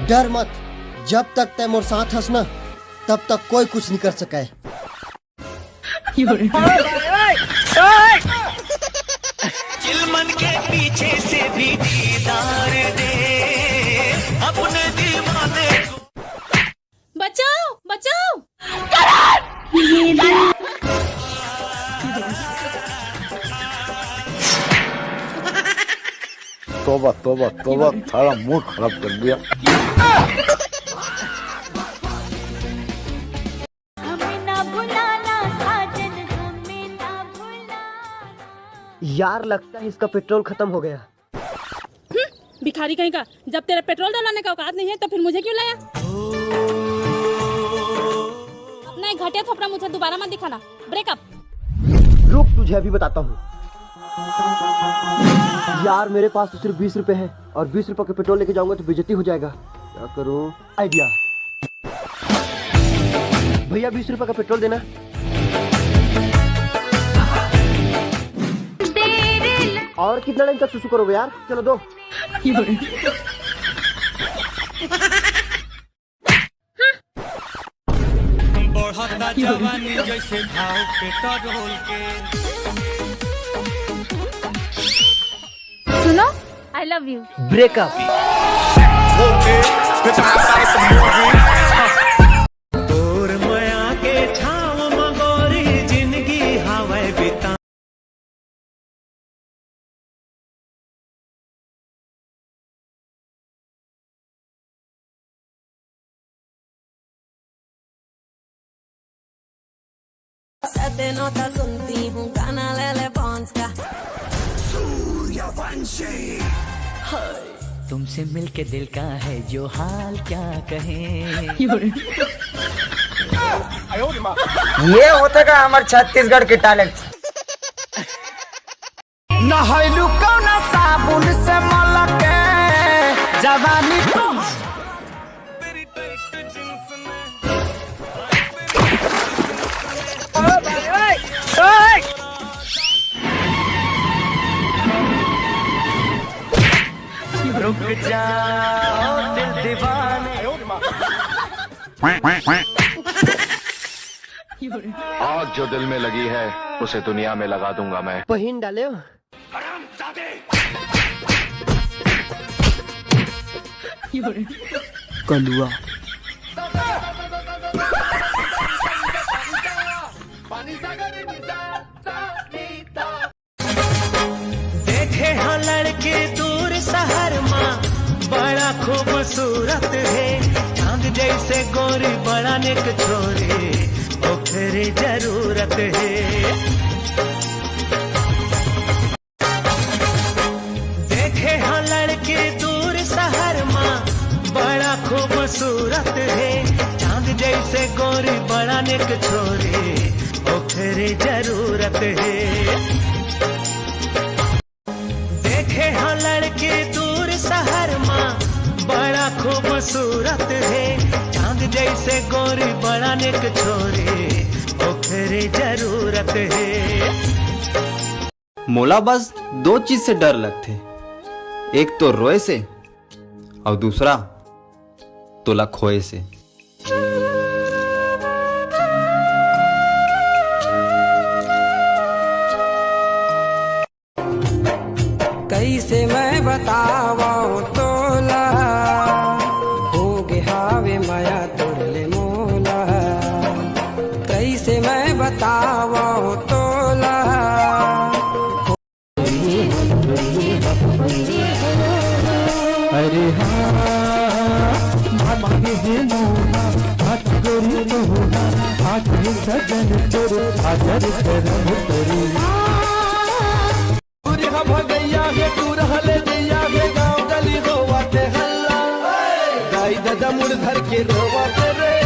डर मत, जब तक तय मोर साथ हंस ना तब तक कोई कुछ नहीं कर सका है। चिलमन के पीछे से भी दीदार दे अपने दीवाने को। बचाओ बचाओ। तोबा तोबा तोबा, सारा मूड खराब कर दिया। यार लगता है इसका पेट्रोल खत्म हो गया। भिखारी कहीं का, जब तेरा पेट्रोल डलाने का औकात नहीं है तो फिर मुझे क्यों लाया? अपना एक घटिया थोपड़ा मुझे दोबारा मत दिखाना। ब्रेकअप। रुक, तुझे अभी बताता हूँ। यार मेरे पास तो सिर्फ 20 रुपए है और 20 रुपए के पेट्रोल लेके जाऊंगा तो बेइज्जती हो जाएगा। क्या करूँ? आइडिया। भैया 20 रुपए का पेट्रोल देना। और कितना टाइम तक सुसु करोगे यार? चलो दो। बढ़ता जवानी जैसे भाव पेट्रोल के। सुनो, आई लव यू। ब्रेकअप। तोर माया के छाव मगोरी जिंदगी हवा बिता। सते नोता सुनती हूँ गाना ले ले पॉन्स का। सूर्यवंशी तुमसे मिलके दिल का है जो हाल क्या कहें। ये होता का हमारे छत्तीसगढ़ के टैलेंट। नहलू कौना साबुन से मलके जवानी तुम। रुक जाओ दिल दीवाने। आग जो दिल में लगी है उसे दुनिया में लगा दूंगा मैं। पहन डाले हो? कलुआ। देखे हाँ लड़के दूर शहर माँ बड़ा खूबसूरत है। चांद जैसे गोरी बड़ा नेक छोरे ओ फिर जरूरत है। देखे हाँ लड़के दूर शहर माँ बड़ा खूबसूरत है। चांद जैसे गोरी बड़ा नेक छोरे ओ फिर जरूरत है। देखे हाँ लड़के दूर शहर माँ बड़ा खूबसूरत है। चांद जैसे गोरी बड़ा नेक छोरे ओ फिर जरूरत है। मोला बस दो चीज से डर लगते, एक तो रोए से और दूसरा तोला खोए से। कैसे मैं बतावा तोला हो गे हावे माया तोरले मोला। कैसे मैं बतावा तोला। अरे हाँ सजन तोरे हाजर करम तोरी। भगैया गे तू रहले दैया गे गाँव गली रोवाते हल्ला। गाई दादा मुड़ धर के रोवाते रे।